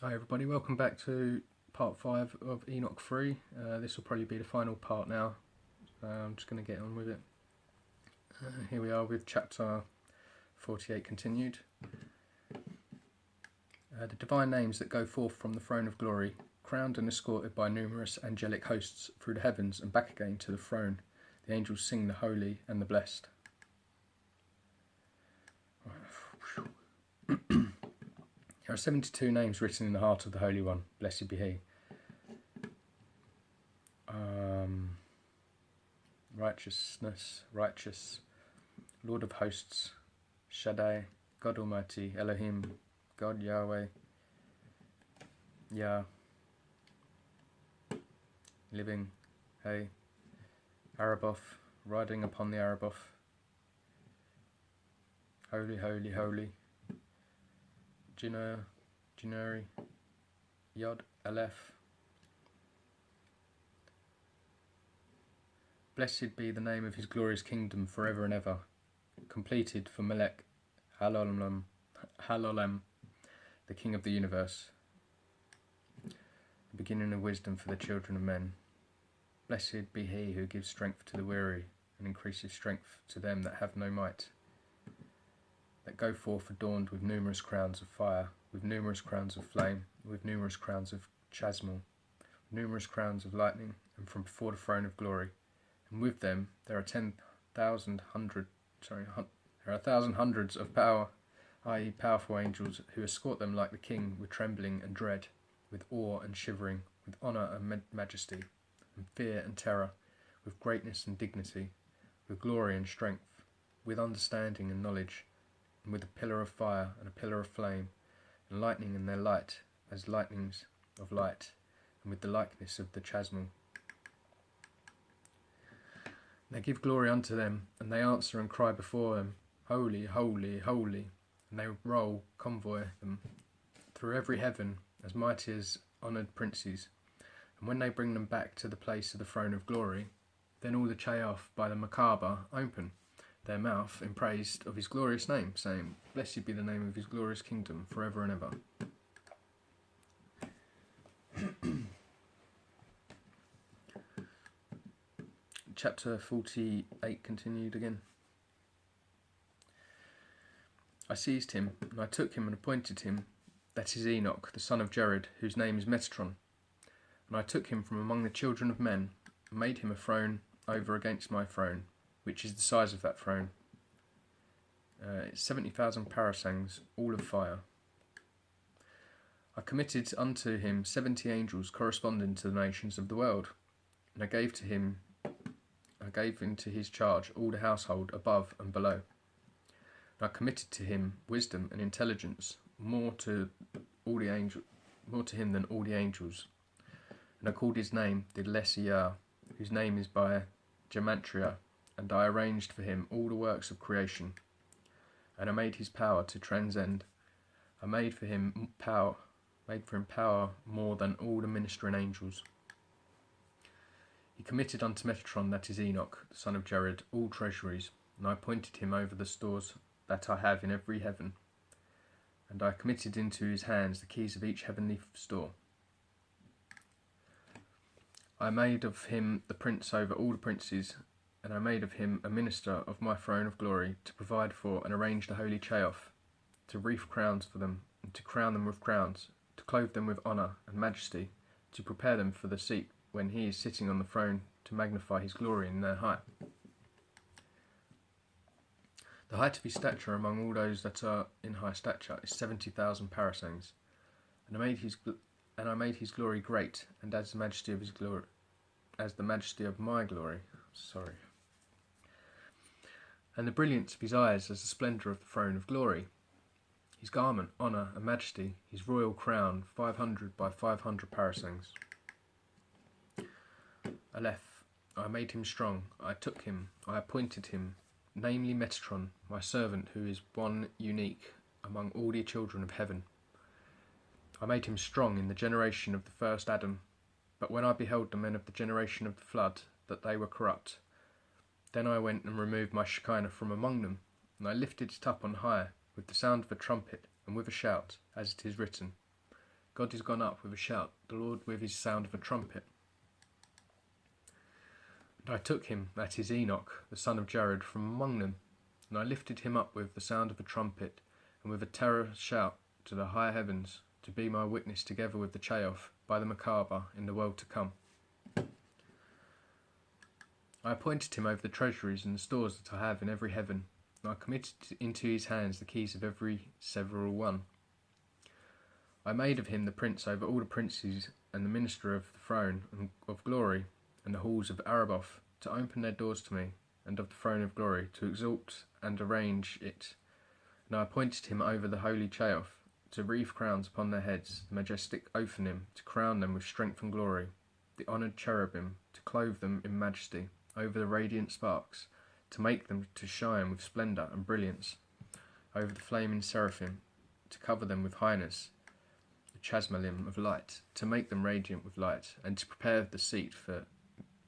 Hi everybody, welcome back to part 5 of Enoch 3. This will probably be the final part now. I'm just going to get on with it. Here we are with chapter 48 continued. The divine names that go forth from the throne of glory, crowned and escorted by numerous angelic hosts through the heavens and back again to the throne. The angels sing the holy and the blessed. There are 72 names written in the heart of the Holy One, blessed be He. Righteousness, righteous, Lord of hosts, Shaddai, God Almighty, Elohim, God Yahweh, Yah, living, Hey, Araboth, riding upon the Araboth, holy, holy, holy, Jinuri, Yod, Aleph. Blessed be the name of his glorious kingdom forever and ever, completed for Melech, Halolem, the King of the universe, the beginning of wisdom for the children of men. Blessed be he who gives strength to the weary and increases strength to them that have no might, that go forth adorned with numerous crowns of fire, with numerous crowns of flame, with numerous crowns of chasmal, numerous crowns of lightning, and from before the throne of glory. And with them there are 1,000 hundreds of power, i.e. powerful angels, who escort them like the king with trembling and dread, with awe and shivering, with honour and majesty, and fear and terror, with greatness and dignity, with glory and strength, with understanding and knowledge, and with a pillar of fire and a pillar of flame, and lightning in their light as lightnings of light, and with the likeness of the chasmal. They give glory unto them, and they answer and cry before them, Holy, holy, holy, and they roll convoy them through every heaven, as mighty as honoured princes. And when they bring them back to the place of the throne of glory, then all the Chaoth by the Macabre open their mouth in praise of his glorious name, saying, Blessed be the name of his glorious kingdom forever and ever. Chapter 48 continued again. I seized him, and I took him and appointed him, that is Enoch, the son of Jared, whose name is Metatron. And I took him from among the children of men, and made him a throne over against my throne, which is the size of that throne. It's 70,000 parasangs, all of fire. I committed unto him 70 angels corresponding to the nations of the world, and I gave into his charge all the household above and below. And I committed to him wisdom and intelligence, more to him than all the angels. And I called his name the Lesser, whose name is by Gematria, and I arranged for him all the works of creation. And I made his power to transcend. I made for him power more than all the ministering angels. He committed unto Metatron, that is Enoch, the son of Jared, all treasuries, and I appointed him over the stores that I have in every heaven. And I committed into his hands the keys of each heavenly store. I made of him the prince over all the princes, and I made of him a minister of my throne of glory, to provide for and arrange the holy Chaoth, to wreath crowns for them, and to crown them with crowns, to clothe them with honour and majesty, to prepare them for the seat when he is sitting on the throne, to magnify his glory in their height. The height of his stature among all those that are in high stature is 70,000 parasangs, and I made his glory great, and as the majesty of his glory, as the majesty of my glory. And the brilliance of his eyes as the splendour of the throne of glory. His garment, honour and majesty, his royal crown, 500 by 500 parasangs. Aleph, I made him strong, I took him, I appointed him, namely Metatron, my servant, who is one unique among all the children of heaven. I made him strong in the generation of the first Adam, but when I beheld the men of the generation of the flood, that they were corrupt, then I went and removed my Shekinah from among them, and I lifted it up on high, with the sound of a trumpet, and with a shout, as it is written, God is gone up with a shout, the Lord with his sound of a trumpet. And I took him, that is Enoch, the son of Jared, from among them, and I lifted him up with the sound of a trumpet, and with a terror shout to the high heavens, to be my witness together with the Cheoff by the Macabre in the world to come. I appointed him over the treasuries and the stores that I have in every heaven, and I committed into his hands the keys of every several one. I made of him the prince over all the princes, and the minister of the throne of glory, and the halls of Araboth, to open their doors to me, and of the throne of glory, to exalt and arrange it. And I appointed him over the holy Cheoff, to wreath crowns upon their heads, the majestic Ophanim, to crown them with strength and glory, the honoured cherubim, to clothe them in majesty, over the radiant sparks, to make them to shine with splendour and brilliance, over the flaming seraphim, to cover them with highness, the chasmalim of light, to make them radiant with light, and to prepare the seat for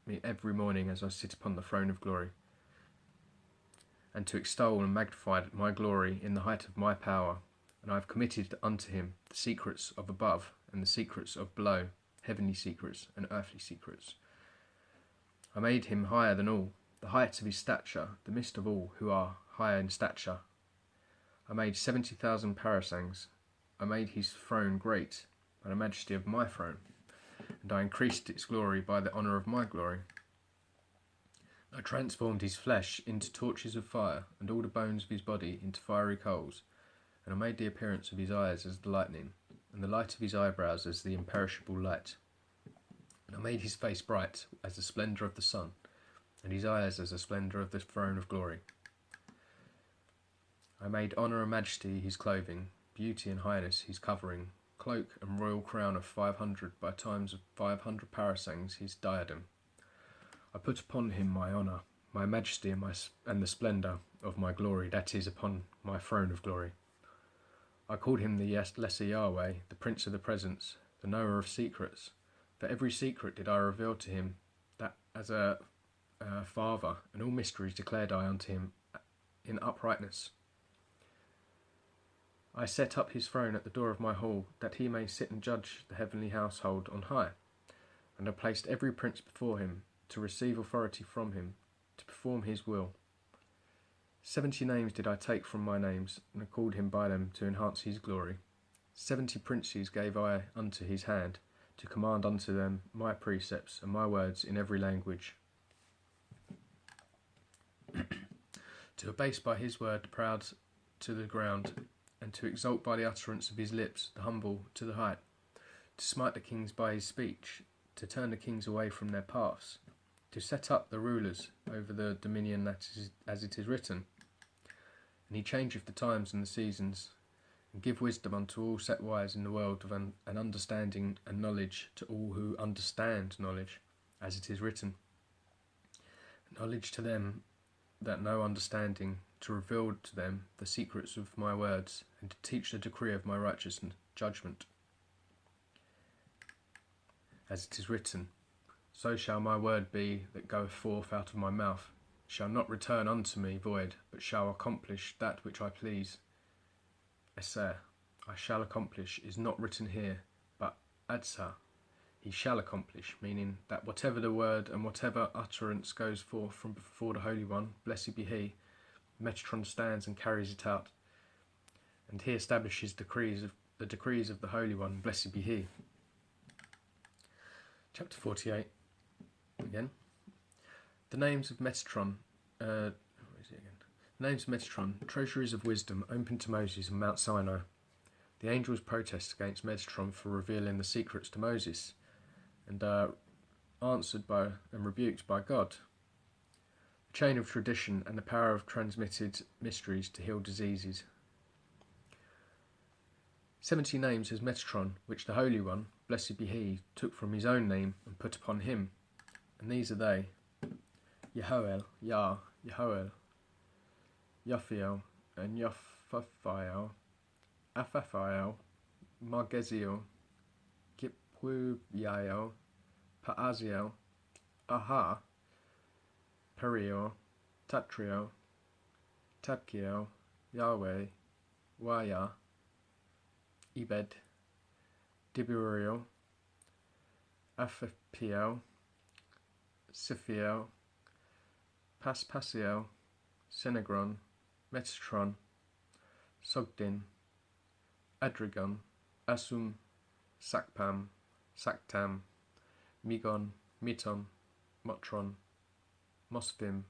me every morning as I sit upon the throne of glory, and to extol and magnify my glory in the height of my power. And I have committed unto him the secrets of above and the secrets of below, heavenly secrets and earthly secrets. I made him higher than all, the height of his stature, the midst of all who are higher in stature. I made 70,000 parasangs. I made his throne great, by the majesty of my throne, and I increased its glory by the honour of my glory. I transformed his flesh into torches of fire, and all the bones of his body into fiery coals, and I made the appearance of his eyes as the lightning, and the light of his eyebrows as the imperishable light. And I made his face bright as the splendour of the sun, and his eyes as the splendour of the throne of glory. I made honour and majesty his clothing, beauty and highness his covering, cloak and royal crown of 500 by times of 500 parasangs his diadem. I put upon him my honour, my majesty, and the splendour of my glory, that is, upon my throne of glory. I called him the Lesser Yahweh, the Prince of the Presence, the knower of secrets. For every secret did I reveal to him, that as a father, and all mysteries declared I unto him in uprightness. I set up his throne at the door of my hall, that he may sit and judge the heavenly household on high. And I placed every prince before him, to receive authority from him, to perform his will. 70 names did I take from my names, and I called him by them to enhance his glory. 70 princes gave I unto his hand, to command unto them my precepts and my words in every language. To abase by his word the proud to the ground, and to exalt by the utterance of his lips the humble to the height. To smite the kings by his speech, to turn the kings away from their paths, to set up the rulers over the dominion that is as it is written. And he changeth the times and the seasons, and give wisdom unto all set wise in the world, and understanding and knowledge to all who understand knowledge, as it is written. Knowledge to them that know understanding, to reveal to them the secrets of my words, and to teach the decree of my righteousness, judgment. As it is written, so shall my word be that goeth forth out of my mouth, shall not return unto me void, but shall accomplish that which I please. Eser, I shall accomplish, is not written here, but adsa, he shall accomplish, meaning that whatever the word and whatever utterance goes forth from before the Holy One, blessed be he, Metatron stands and carries it out, and he establishes the decrees of the Holy One, blessed be he. Chapter 48. Again, the names of Metatron, the names of Metatron, treasuries of wisdom, opened to Moses on Mount Sinai. The angels protest against Metatron for revealing the secrets to Moses, and are answered by and rebuked by God. The chain of tradition and the power of transmitted mysteries to heal diseases. 70 names has Metatron, which the Holy One, blessed be he, took from his own name and put upon him. And these are they: Yehoel, Yah, Yehoel, Yaphiel, and Yaphael, Aphathiel, Margeziel, Kipruyael, Paaziel, Aha, Periel, Tatriel, Tabkiel, Yahweh, Waya, Ebed, Diburiel, Aphapiel, Siphiel, Paspasiel, Senegron, Metatron, Sogdin, Adrigon, Asum, Sakpam, Saktam, Migon, Miton, Motron, Mosfim,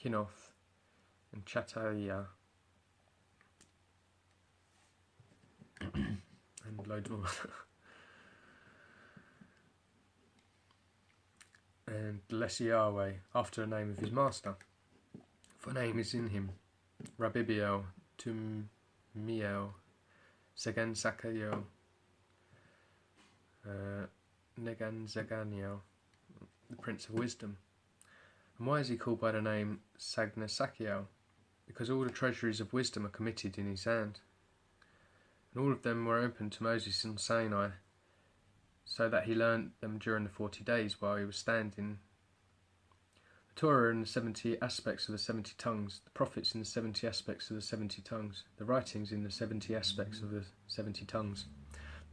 Kinoth, and Chataya, and loads more. And bless Yahweh, after the name of his master, for name is in him. Rabibiel, Tumiel, Segan Sakayo, Negan Zaganiel, the Prince of Wisdom. And why is he called by the name Sagna Sakiel? Because all the treasuries of wisdom are committed in his hand. And all of them were opened to Moses in Sinai, so that he learnt them during the 40 days while he was standing. The Torah in the 70 aspects of the 70 tongues, the prophets in the 70 aspects of the 70 tongues, the writings in the 70 aspects of the 70 tongues,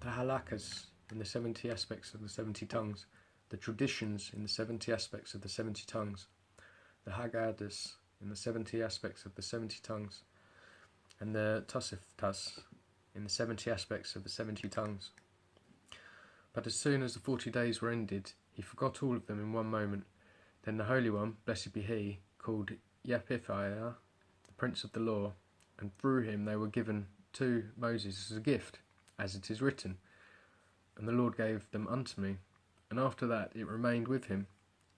the halakas in the 70 aspects of the 70 tongues, the traditions in the 70 aspects of the 70 tongues, the haggadahs in the 70 aspects of the 70 tongues, and the tosiftas in the 70 aspects of the 70 tongues. But as soon as the 40 days were ended, he forgot all of them in one moment. Then the Holy One, blessed be he, called Yapiphiah, the Prince of the Law, and through him they were given to Moses as a gift, as it is written, and the Lord gave them unto me. And after that it remained with him.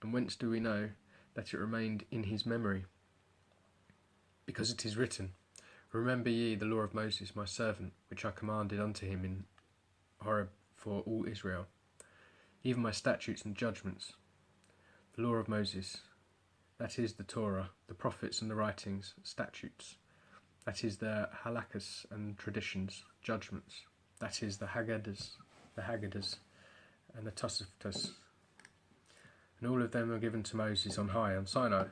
And whence do we know that it remained in his memory? Because it is written, Remember ye the law of Moses my servant, which I commanded unto him in Horeb for all Israel, even my statutes and judgments. The law of Moses, that is the Torah, the prophets and the writings, statutes, that is the halakas and traditions, judgments, that is the haggadahs, and the tosiftas. And all of them are given to Moses on high on Sinai.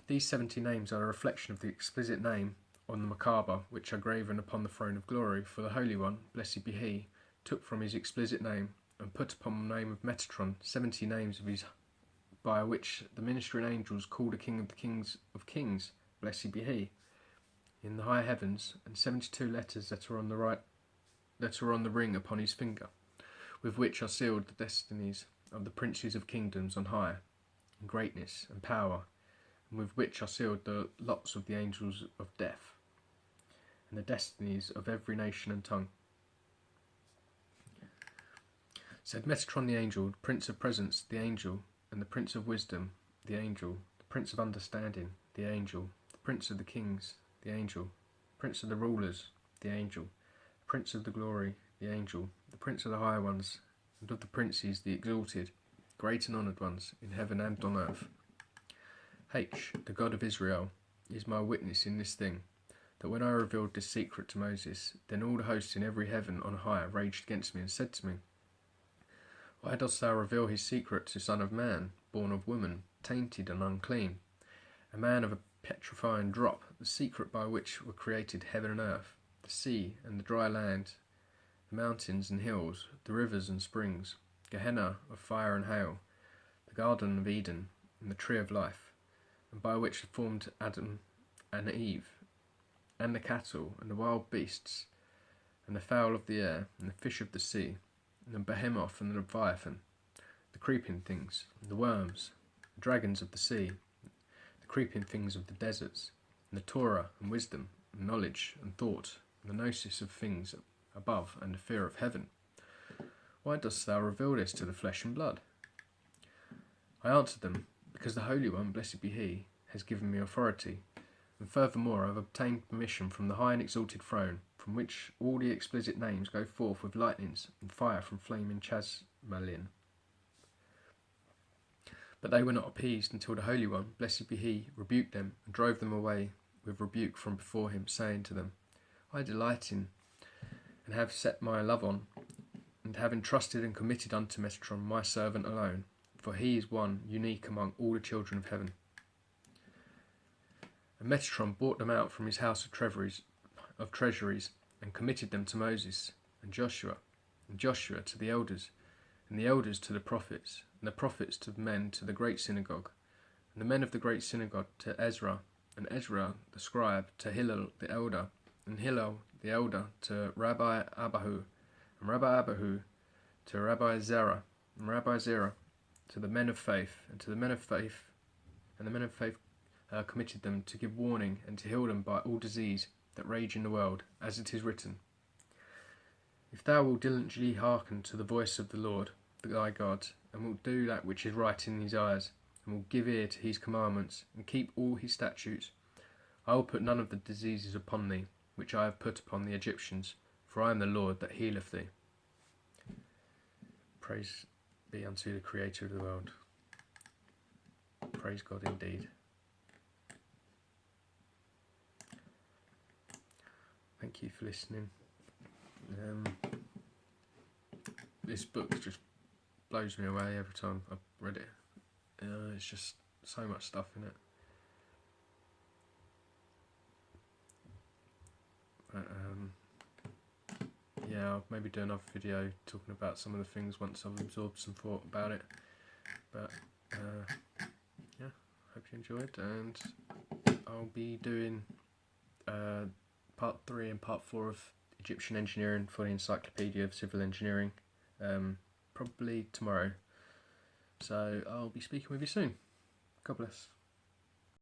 These 70 names are a reflection of the explicit name on the Macabre, which are graven upon the throne of glory, for the Holy One, blessed be he, took from his explicit name, and put upon the name of Metatron 70 names of his, by which the ministering angels call the King of Kings, blessed be he, in the high heavens, and 72 letters that are on the ring upon his finger, with which are sealed the destinies of the princes of kingdoms on high, in greatness and power, and with which are sealed the lots of the angels of death, and the destinies of every nation and tongue. Said Metatron the angel, the Prince of Presence, the angel, and the Prince of Wisdom, the angel, the Prince of Understanding, the angel, the Prince of the Kings, the angel, Prince of the Rulers, the angel, Prince of the Glory, the angel, the Prince of the High Ones, and of the Princes, the exalted, great and honoured ones, in heaven and on earth. H, the God of Israel, is my witness in this thing, that when I revealed this secret to Moses, then all the hosts in every heaven on high raged against me and said to me, Why dost thou reveal his secret to son of man, born of woman, tainted and unclean, a man of a petrifying drop, the secret by which were created heaven and earth, the sea and the dry land, the mountains and hills, the rivers and springs, Gehenna of fire and hail, the garden of Eden, and the tree of life, and by which are formed Adam and Eve, and the cattle, and the wild beasts, and the fowl of the air, and the fish of the sea, and the behemoth and the leviathan, the creeping things, the worms, the dragons of the sea, the creeping things of the deserts, and the Torah and wisdom, and knowledge and thought, and the gnosis of things above, and the fear of heaven. Why dost thou reveal this to the flesh and blood? I answered them, because the Holy One, blessed be he, has given me authority, and furthermore I have obtained permission from the high and exalted throne, from which all the explicit names go forth with lightnings and fire from flaming chasmalin. But they were not appeased until the Holy One, blessed be he, rebuked them and drove them away with rebuke from before him, saying to them, I delight in and have set my love on, and have entrusted and committed unto Metatron my servant alone, for he is one unique among all the children of heaven. And Metatron brought them out from his house of treasuries, and committed them to Moses and Joshua to the elders, and the elders to the prophets, and the prophets to the men to the great synagogue, and the men of the great synagogue to Ezra, and Ezra the scribe to Hillel the elder, and Hillel the elder to Rabbi Abahu, and Rabbi Abahu to Rabbi Zerah, and Rabbi Zerah to the men of faith, and to the men of faith, and the men of faith committed them to give warning and to heal them by all disease that rage in the world, as it is written, If thou wilt diligently hearken to the voice of the Lord thy God, and wilt do that which is right in his eyes, and will give ear to his commandments, and keep all his statutes, I will put none of the diseases upon thee, which I have put upon the Egyptians, for I am the Lord that healeth thee. Praise be unto the Creator of the world. Praise God indeed. Thank you for listening. This book just blows me away every time I've read it. It's just so much stuff in it. Yeah, I'll maybe do another video talking about some of the things once I've absorbed some thought about it. But yeah, hope you enjoyed, and I'll be doing part 3 and part 4 of Egyptian engineering for the Encyclopedia of Civil Engineering, probably tomorrow. So I'll be speaking with you soon. God bless.